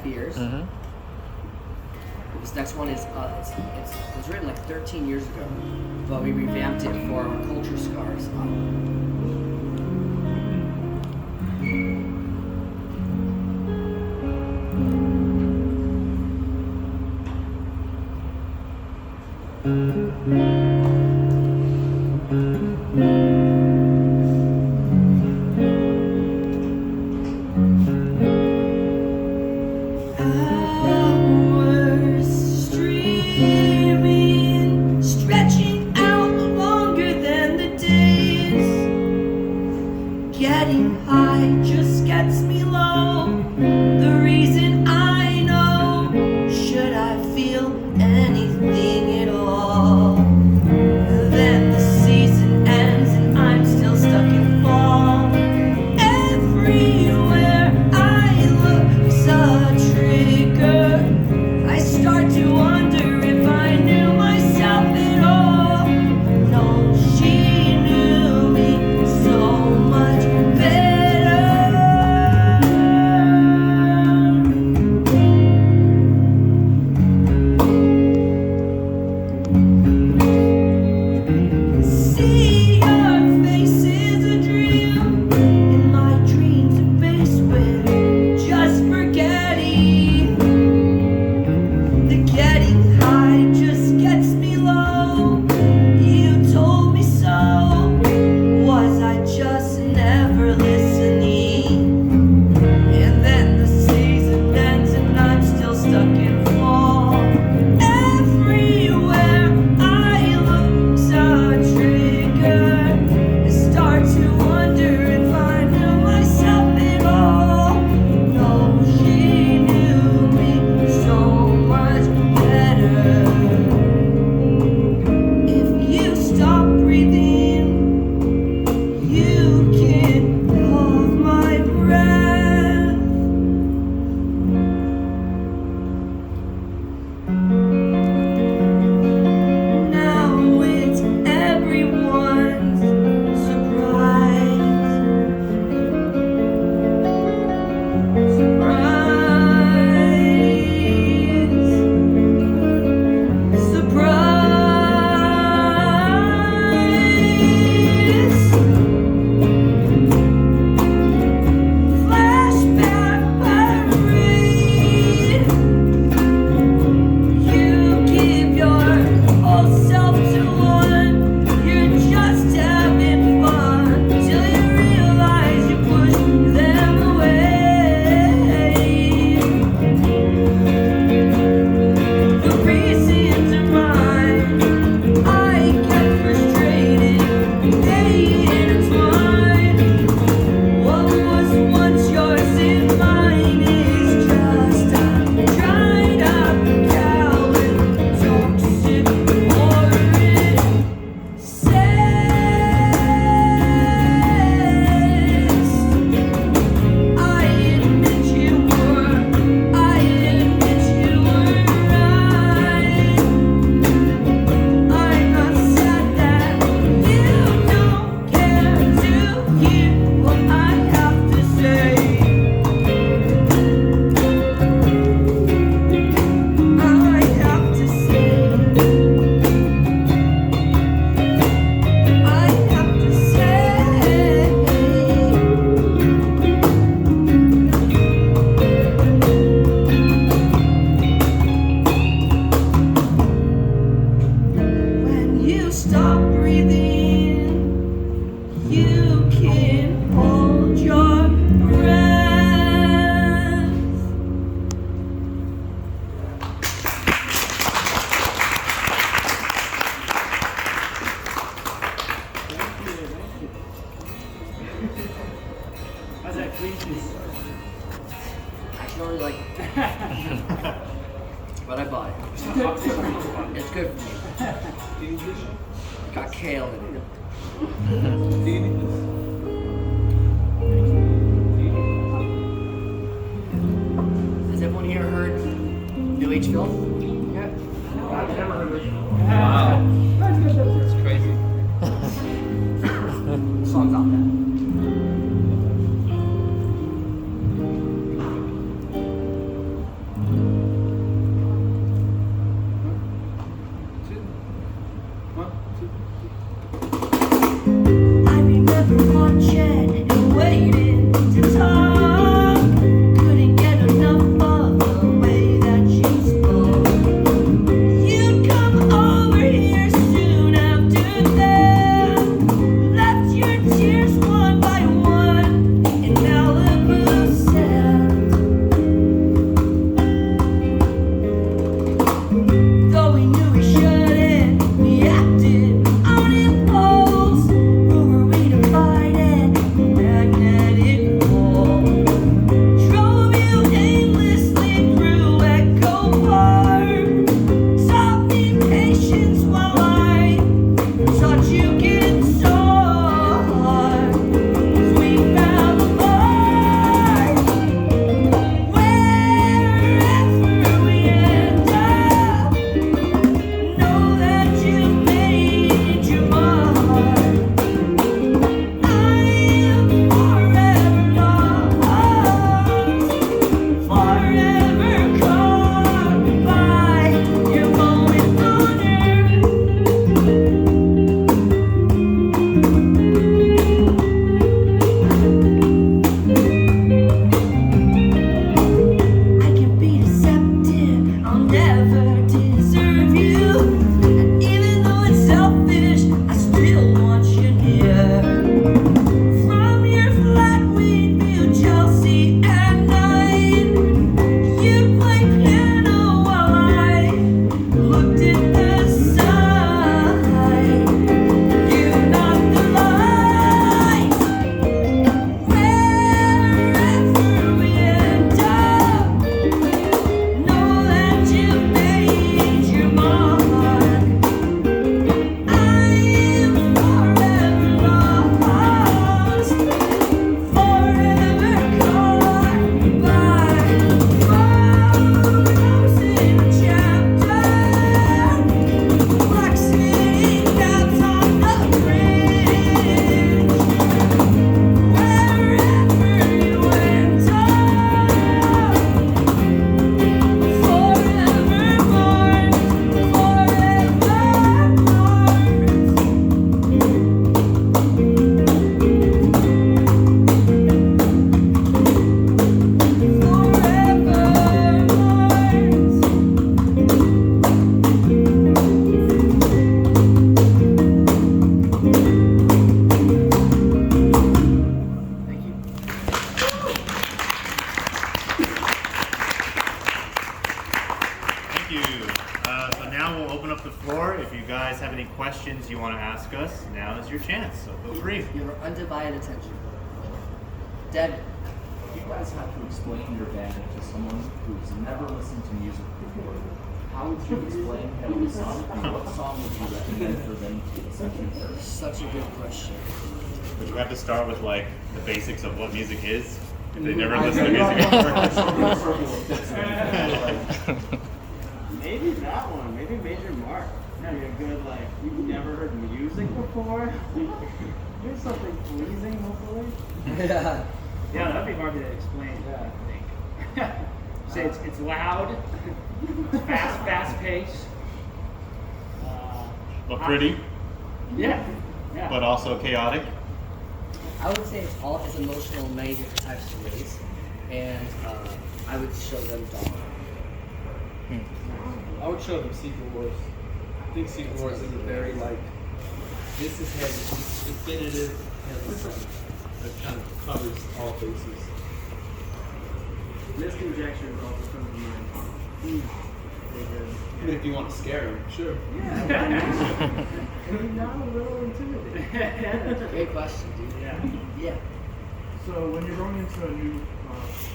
years. Mm-hmm. This next one is it was written like 13 years ago, but we revamped it for our Culture Scars album. Getting high just gets me low. The reason I know, should I feel anything at all? Then the season ends and I'm still stuck in fall. Everywhere I look's a trigger. I start to wonder if I knew myself at all. No, she knew me so much better. See your face is a dream, and my dreams are based with just spaghetti. The getting high just gets me low. You told me so. Was I just never listening? And then the season ends and I'm still stuck in fall. Everywhere I look's a trigger. I start to wonder if I knew myself at all. No, she knew me so much better. If you stop breathing, you can hold my breath. Now it's everyone's surprise. Surprise. Flashback parade. You give your whole self to one. You're just having fun till you realize you push them away. The reasons are mine. I get frustrated. They intertwine. What was once yours and mine is just a dried up coward, toxic horrid cess. I admit you were right. I'm upset that you don't care to hear what I have to say. I have to say. I have to say. When you stop breathing, you can hold your breath. How's that cream cheese? Actually, don't really like it, but I buy it. It's good for me. Got kale in it. Has everyone here heard New Age Filth? Yeah. I've never heard of it. Wow. It's crazy. Songs on that. questions you want to ask us, now is your chance, so feel free. Your undivided attention. Deb, You guys have to explain your band to someone who's never listened to music before. How would you explain Hail the Sun, and what song would you recommend for them to listen to first? such a good question. Would you have to start with like the basics of what music is? If they never listen to music before? Maybe that one. Maybe Major Mark. No, you're good. Like you've never heard music before. Here's something pleasing, hopefully. Yeah. Yeah, that'd be hard to explain. I think. Say it's loud. It's fast paced. But pretty, Yeah. Yeah. but also chaotic. I would say it's emotional in many different types of ways, and I would show them Dawn. I would show them Secret Wars. I think Secret Wars is a very this is heavy, it's definitive, heavy song that kind of covers all bases. This conjecture is also from the mind. I mean, if you want to scare them, sure. Yeah. Maybe not a little intimidating. Great question, dude. Yeah. Yeah. So when you're going into a new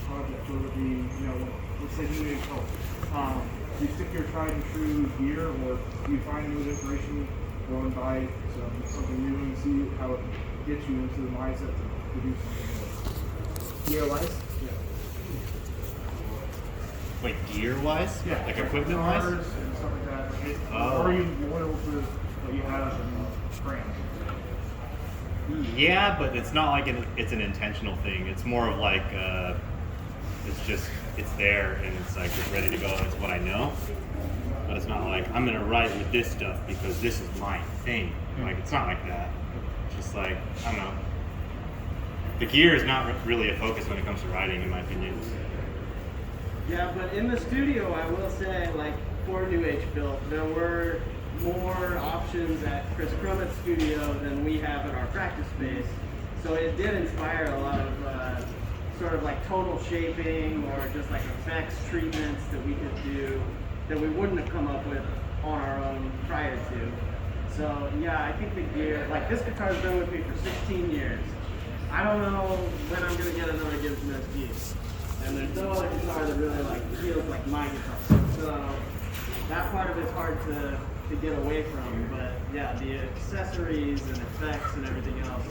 project, whether it be, let's say new cult, do you stick your tried and true gear, or do you find new inspiration going by something new and see how it gets you into the mindset to produce something Gear-wise? new? Wait, gear-wise? Yeah. Like equipment-wise? Guitars and stuff like that. Oh. Or are you loyal to what you have and brand? Yeah, but it's not like it's an intentional thing. It's more of like, it's there and it's like it's ready to go. It's what I know. But it's not like I'm gonna write with this stuff because this is my thing. Like it's not like that. It's just like I don't know. the gear is not really a focus when it comes to riding, in my opinion. Yeah, but in the studio, I will say, like, for New Age Built, there were more options at Chris Crumit's studio than we have at our practice space. So it did inspire a lot of sort of like total shaping or just like effects treatments that we could do that we wouldn't have come up with on our own prior to. So yeah, I think the gear, like this guitar's been with me for 16 years. I don't know when I'm gonna get another Gibson SG. And there's no other guitar that really like feels like my guitar. So that part of it's hard to get away from. But yeah, the accessories and effects and everything else.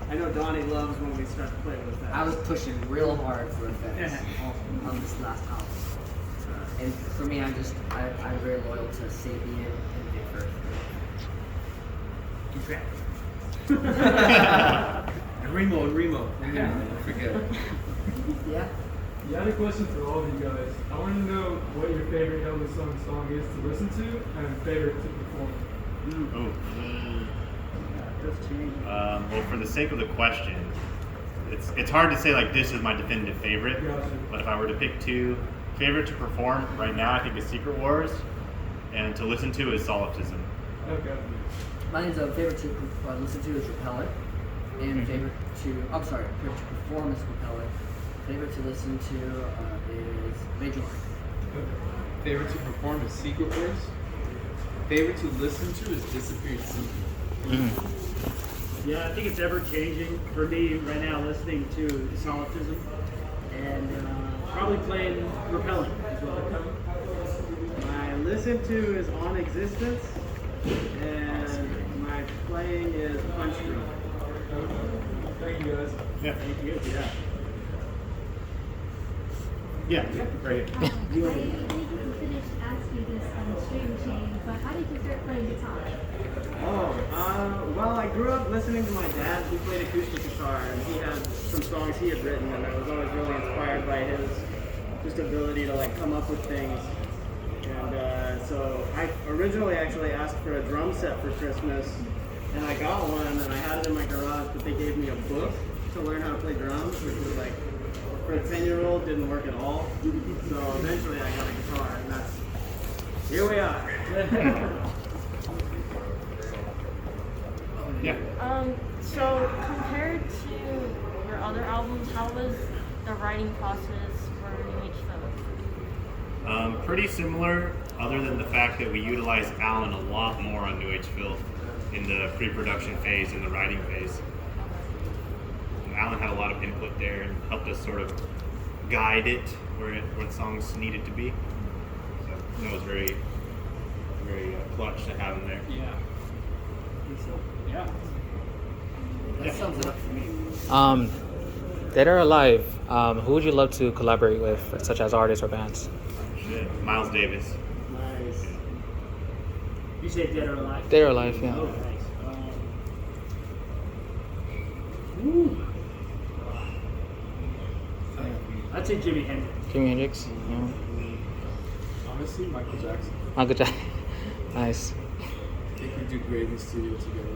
I know Donnie loves when we start to play with effects. I was pushing real hard for effects on this last album. And for me, I'm very loyal to Sabian and Vic Firth. And Remo. Don't forget. Yeah. Yeah, I had a question for all of you guys. I want to know what your favorite Elvis song is to listen to and favorite to perform. Well, for the sake of the question, it's hard to say like this is my definitive favorite. Gotcha. But if I were to pick two, favorite to perform right now, I think is Secret Wars, and to listen to is Solipsism. Okay. Mine's favorite to listen to is Repellent, and favorite to perform is Repellent. Favorite to listen to is Major Life. Favorite to perform is Secret Wars. Favorite to listen to is Disappeared Symphony. Yeah, I think it's ever changing. For me, right now, listening to Solipsism and probably playing Repellent as well. My listen to is On Existence, and my playing is Punch Drunk. Thank you guys. Yeah. Thank you. Yeah. Yeah. Right. I didn't finish asking this on Stream Chain, but how did you start playing guitar? Well, I grew up listening to my dad who played acoustic guitar, and he had some songs he had written, and I was always really inspired by his just ability to like come up with things. And so I originally actually asked for a drum set for Christmas, and I got one, and I had it in my garage, but they gave me a book to learn how to play drums, which was like, for a 10-year-old, didn't work at all. So eventually I got a guitar, and that's, here we are. Yeah. So compared to your other albums, how was the writing process for New Age Filth? Pretty similar, other than the fact that we utilize Alan a lot more on New Age Filth in the pre-production phase and the writing phase. Alan had a lot of input there and helped us sort of guide it where the songs needed to be. So it was very, very clutch to have him there. Yeah. Yeah. That sums it up for me. Dead or Alive, who would you love to collaborate with, such as artists or bands? Shit. Miles Davis. Nice. You say Dead or Alive? Dead or Alive, yeah. Oh, nice. Ooh. I'd say Jimi Hendrix. Jimi Hendrix? Yeah. Honestly, Michael Jackson. Michael Jackson. Nice. They could do great in the studio together.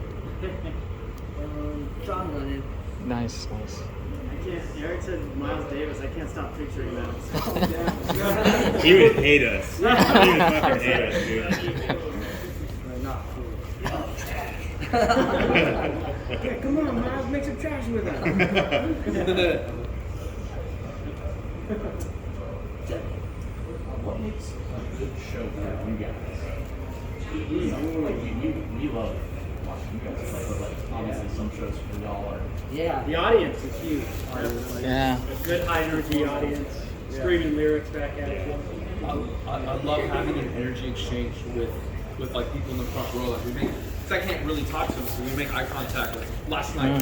John Lennon. Nice. I can't, Eric said Miles Davis, I can't stop picturing that. He would hate us. He would fucking hate us, dude. Not cool. Yeah, come on, Miles, make some trash with us. What makes a good show for you guys? We love watching you guys. Like obviously some shows for y'all are. Yeah. The audience is huge. Yeah. A good high energy audience, screaming lyrics back at you. I love having an energy exchange with like people in the front row. Like we make, because I can't really talk to them, so we make eye contact. Like last night,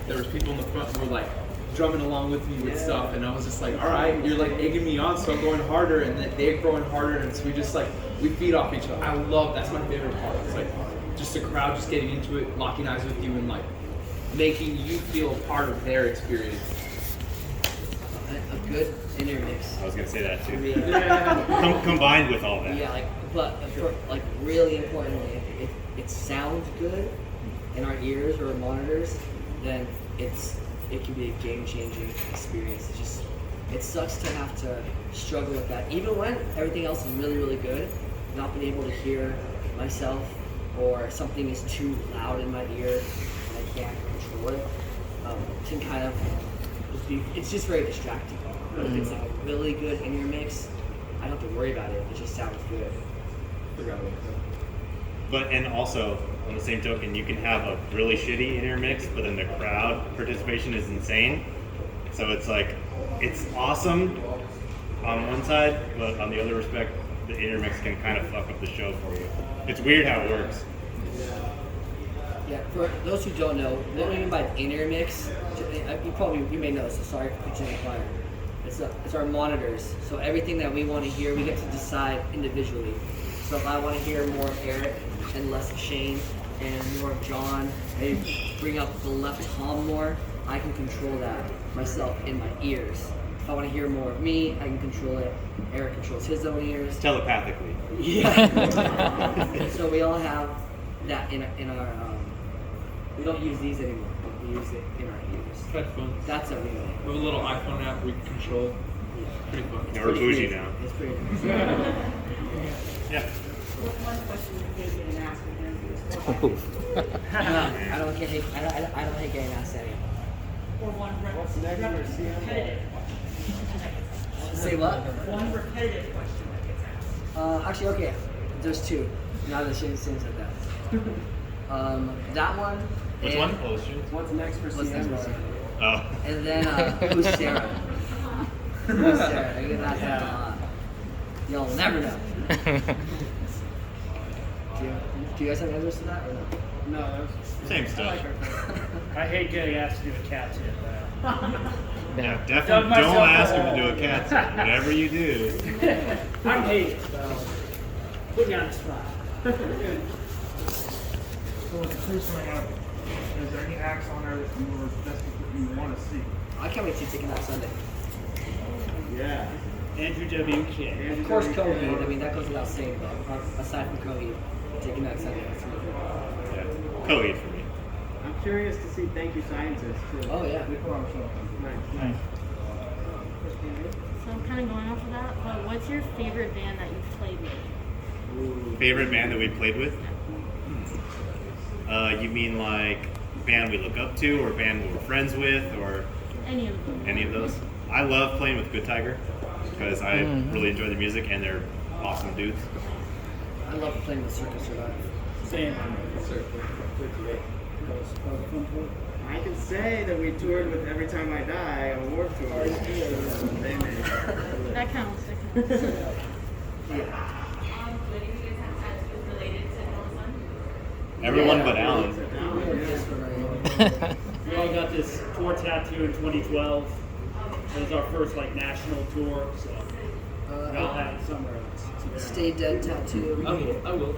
there was people in the front who were like drumming along with me with stuff, and I was just like, all right, you're like egging me on, so I'm going harder, and then they're going harder, and so we just like we feed off each other. I love that's my favorite part. It's like just the crowd just getting into it, locking eyes with you, and like making you feel a part of their experience. A good intermix. I was gonna say that too. Yeah. Combined with all that. Yeah, like really importantly, if it sounds good in our ears or monitors, then it's it can be a game-changing experience. It sucks to have to struggle with that. Even when everything else is really, really good, not being able to hear myself, or something is too loud in my ear and I can't control it, can kind of it's just very distracting. But if it's like a really good in-ear mix, I don't have to worry about it. It just sounds good. But and also on the same token, you can have a really shitty in-ear mix, but then the crowd participation is insane. So it's like it's awesome on one side, but on the other respect, the in-ear mix can kind of fuck up the show for you. It's weird how it works. Yeah, for those who don't know, what we mean by in-ear mix, you may know, so sorry for preaching to the choir. It's our monitors. So everything that we want to hear, we get to decide individually. So if I want to hear more of Eric and less of Shane and more of John, maybe bring up the left tom more, I can control that myself in my ears. If I want to hear more of me, I can control it. Eric controls his own ears. Telepathically. Yeah. So we all have that in our we don't use these anymore. We use it in our ears. Headphones. That's what we know. We have a little iPhone app we can control. Pretty fun. Yeah, we're bougie now. It's pretty nice. Yeah. One question that they didn't ask No, I don't hate getting asked that anymore. or What's next for repetitive Say what? one repetitive question that gets asked. Actually, okay. There's two. Now that Shane said that. That one. Which and- one? Oh, shoot. What's next for What's next for Sienna? Sienna? Oh. And then who's Sarah? Who's Sarah? I get asked that a lot. You'll never know. Do you guys have answers to that or no? No, that's Same stuff. I hate getting asked to do a cat tip. Yeah, definitely Dug myself don't ask a him to do a cat sit. Whatever you do. I'm hating, so put me on the spot. So with the cruise coming up, is there any acts on there that you want to see? I can't wait to take it out Sunday. yeah. Andrew WK. Of course, Coheed. I mean, that goes without saying, but aside from Coheed, taking out Sunday. That's really cool. Yeah. Coheed for me. I'm curious to see Thank You Scientists too. Oh yeah. They put on a show. Nice. So I'm kind of going off of that, but what's your favorite band that you've played with? Favorite band that we played with? You mean like band we look up to, or band we're friends with, or Any of them. any of those? I love playing with Good Tiger because I really enjoy the music and they're awesome dudes. I love playing with Circus Survive. Same. I can say that we toured with Every Time I Die on Warped Tour. That counts. Everyone but Alan. We all got this tour tattoo in 2012. It was our first national tour, so we all have it somewhere else. Stay Dead tattoo. I will.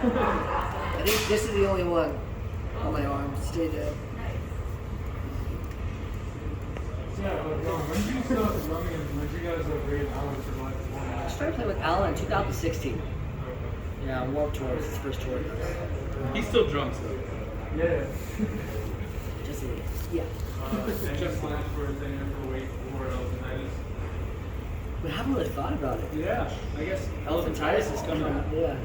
I think this is the only one on my arm. Stay Dead. Yeah, when did you start drumming and when did you guys grade Alan for I started playing with Alan in 2016. Yeah, Warped Tour was his first tour with us. He still drums though. Yeah. Just a little. Yeah. And just plans for his for weight for Elvinitis. We haven't really thought about it. Yeah, I guess elephantitis is coming up. Yeah.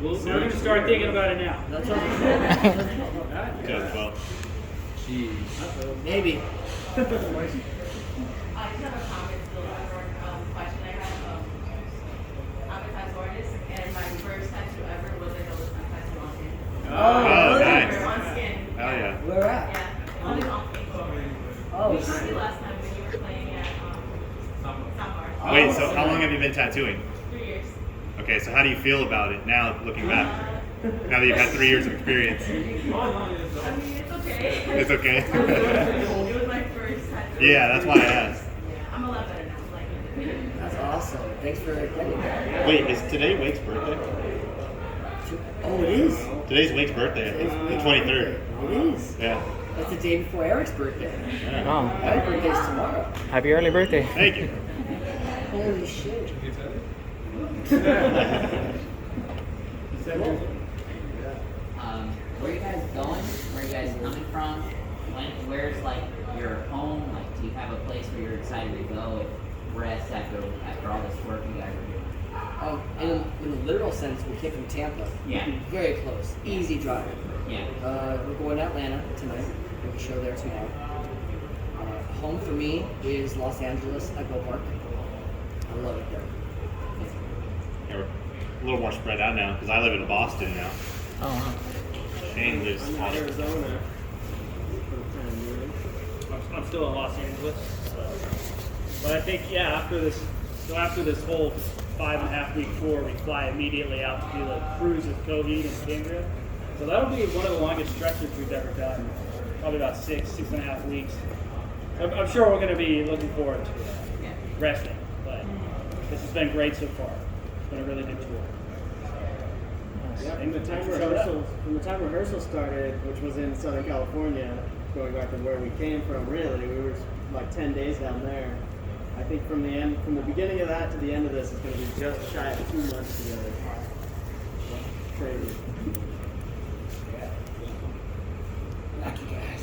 We're going to start thinking about it now. That's what I'm saying. 2012. Jeez. Maybe. I just have a comment still on question I have. I'm a tattoo artist, and my first tattoo ever was a tattoo on skin. Oh, nice. On skin. Hell yeah. Where at? Yeah. On Facebook. Oh, We saw you last time when you were playing at Sambar. Wait, so how long have you been tattooing? 3 years. Okay, so how do you feel about it now, looking back? Now that you've had 3 years of experience. I mean, it's okay. It's okay. It was my first tattoo. Yeah, that's why I asked. Yeah, I'm a lot better now. Like, That's awesome. Thanks for getting that. Wait, is today Wake's birthday? Oh, it is. Today's Wake's birthday, I think. The 23rd. It is. Yeah. That's the day before Eric's birthday. Oh, My birthday's tomorrow. happy early birthday. Thank you. Holy shit. Where are you guys going? Where guys coming from? Where's like your home? Like, do you have a place where you're excited to go if rest after all this work you guys are doing? In a literal sense, we came from Tampa. Yeah. Very close. Easy drive. Yeah. We're going to Atlanta tonight. We have a show there tomorrow. Home for me is Los Angeles, Echo Park. I love it there. Yeah, we're a little more spread out now because I live in Boston now. Oh, wow. Shane lives I'm in out of Arizona. I'm still in Los Angeles. But I think, yeah, after this whole 5.5 week tour, we fly immediately out to do a cruise with Coheed and Cambria. So that'll be one of the longest stretches we've ever done. Probably about 6.5 weeks. I'm sure we're going to be looking forward to resting, but this has been great so far. It's been a really good tour. Yeah, from the time rehearsal started, which was in Southern California, going back to where we came from, really, we were like 10 days down there. I think from the beginning of that to the end of this is going to be just shy of 2 months together. Crazy. Lucky guys.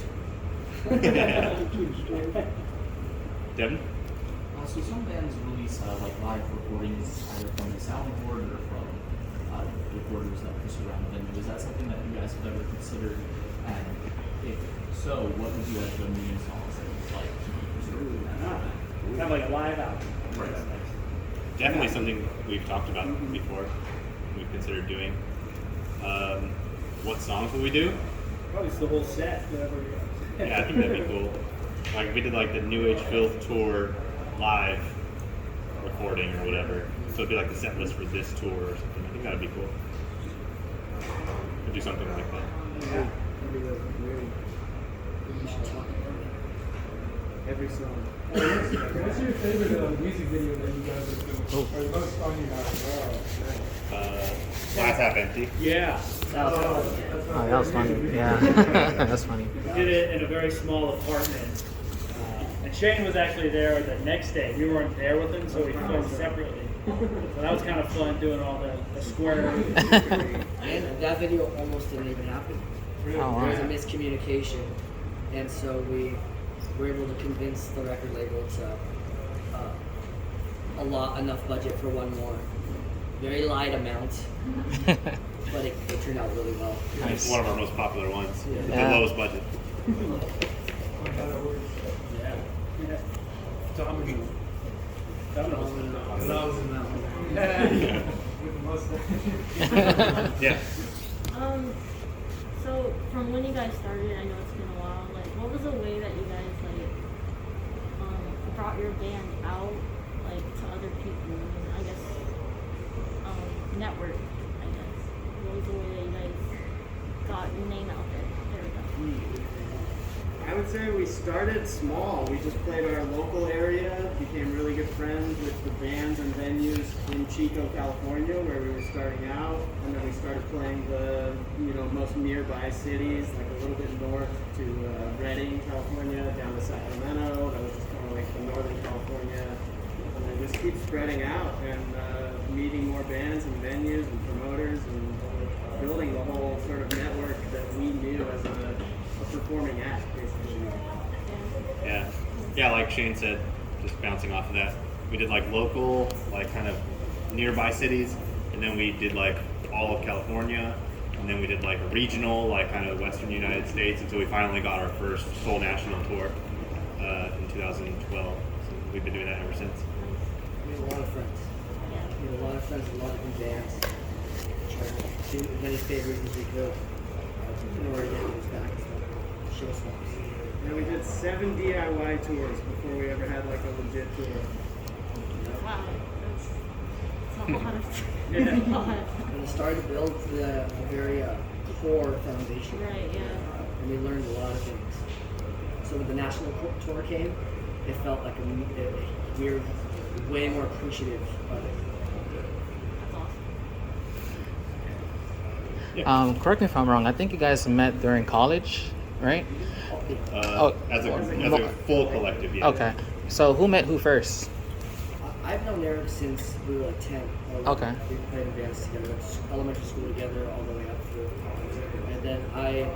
Devin? So some bands release like live recordings either from the soundboard or from recorders that push around the venue. Is that something that you guys have ever considered? And if so, what would you like the main songs that you'd like to be preserved? Have like a live album. Right. Definitely something we've talked about before. We've considered doing. What songs will we do? Probably it's the whole set, whatever. Yeah, I think that'd be cool. Like if we did like the New Age Filth tour live recording or whatever. So it'd be like the set list for this tour or something. I think that'd be cool. Could do something like that. Yeah. Every song. What's your favorite music video that you guys have filmed? Or the most fun you had? Glass Half Empty. Yeah. Oh, that was funny. Yeah, that's funny. We did it in a very small apartment. And Shane was actually there the next day. We weren't there with him, so we filmed separately. So that was kind of fun doing all the square. And that video almost didn't even happen. Oh, wow. There was a miscommunication. And so we were able to convince the record label to enough budget for one more. Very light amount. But it turned out really well. It's one of our most popular ones. Yeah. With the lowest budget. Yeah. Domino. Yeah. So from when you guys started, I know it's been a while. Like, what was the way that you guys brought your band out, like to other people? And I guess network. I guess what was the way that you guys got your name out there? There we go. I would say we started small. We just played our local area, became really good friends with the bands and venues in Chico, California, where we were starting out, and then we started playing the most nearby cities, like a little bit north to Redding, California, down to Sacramento. That was just kind of like the Northern California, and then just keep spreading out and meeting more bands and venues and promoters and building the whole sort of network that we knew as a performing act, basically. Yeah, like Shane said, just bouncing off of that, we did like local, like kind of nearby cities, and then we did like all of California, and then we did like a regional, like kind of Western United States, until we finally got our first full national tour in 2012. So we've been doing that ever since. We have a lot of friends. We have a lot of friends, a lot of different bands. Trying to do as many favors as we could in order to get those back. Show swaps. Yeah, we did 7 DIY tours before we ever had like a legit tour. Wow, that's a lot of And it started to build a very core foundation. Right, yeah. And we learned a lot of things. So when the national tour came, it felt like we were way more appreciative of it. That's awesome. Correct me if I'm wrong. I think you guys met during college, right? As a full collective, yeah. Okay. So who met who first? I've known Eric since we were like 10. Okay. We played in bands together, elementary school together, all the way up through. And then I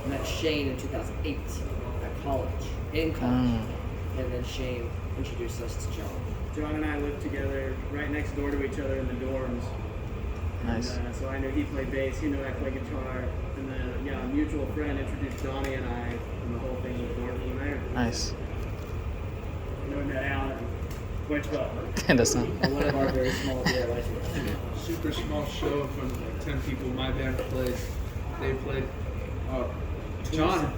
met Shane in 2008 at college, in college. And then Shane introduced us to John. John and I lived together right next door to each other in the dorms. Nice. And, so I knew he played bass, he knew I played guitar, and then a mutual friend introduced Donnie and I, and the whole thing was born from there. Nice. And then we met Alan quite well. That's not. One of our very small DIY tours. Super small show from like 10 people. My band played. They played. John,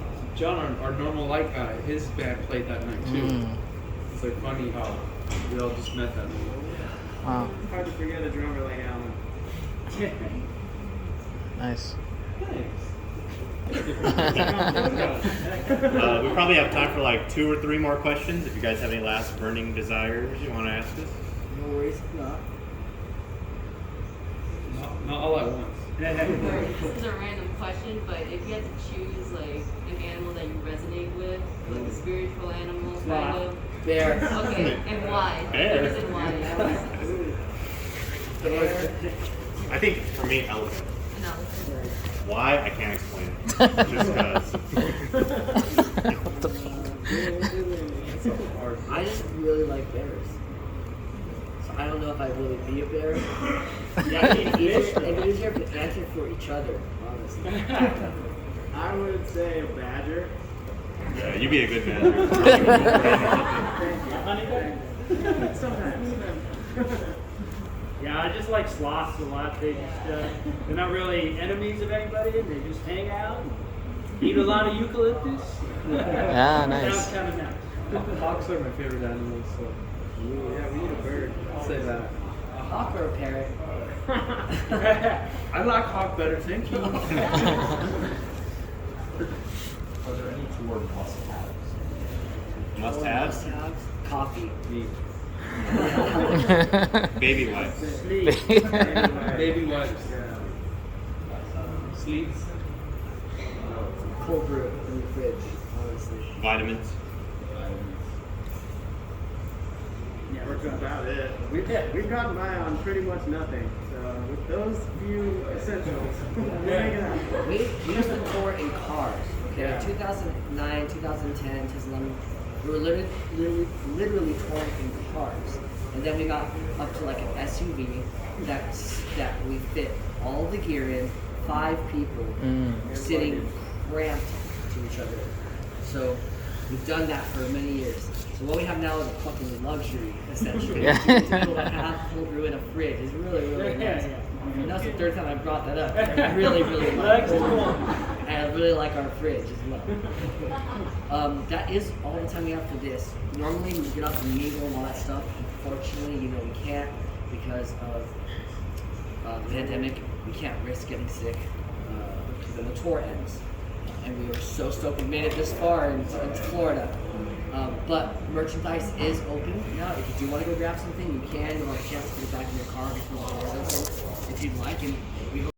our normal light guy, his band played that night too. It's like funny how we all just met that night. Wow. It's hard to forget a drummer like Alan. Nice. We probably have time for like 2 or 3 more questions. If you guys have any last burning desires you want to ask us. No worries, if not. Not all at once. This is a random question, but if you had to choose like an animal that you resonate with, like a spiritual animal, kind of. Bear. Okay, and why? Bear. The reason why? I think for me, elephant. No. Why? I can't explain it. Just because. I just really like bears. So I don't know if I'd really be a bear. Yeah, it'd be easier to answer for each other, honestly. I would say a badger. Yeah, you'd be a good man. Sometimes. Yeah, I just like sloths a lot. They just, they're not really enemies of anybody. They just hang out and eat a lot of eucalyptus. Yeah, nice. Sounds kind of nice. Hawks are my favorite animals, so Yeah, we need a bird. I'll say that. A hawk or a parrot? I like hawk better, thank you. Are there any tour must-haves? Must-haves? Must-haves. Coffee. Baby wipes. Baby wipes. Sleeves. Cold brew in the fridge, honestly. Vitamins. Yeah, that's about it. We've gotten by on pretty much nothing. So with those few essentials, we're hanging out. We used to tour in cars. Okay, in 2009, 2010, 2011, we were literally touring in cars. And then we got up to like an SUV that we fit all the gear in, 5 people sitting cramped to each other. So we've done that for many years. So what we have now is a fucking luxury, essentially. Yeah. To be able to have cold brew in a fridge is really, really nice. And that's the 3rd time I brought that up. I really, really like it. And I really like our fridge as well. That is all the time we have for this. Normally we get out to mingle and all that stuff. Unfortunately, we can't because of the pandemic. We can't risk getting sick because then the tour ends. And we were so stoked we made it this far into Florida. But merchandise is open now. If you do want to go grab something, you can. You'll have a chance to put it back in your car before the tour is open if you'd like. And we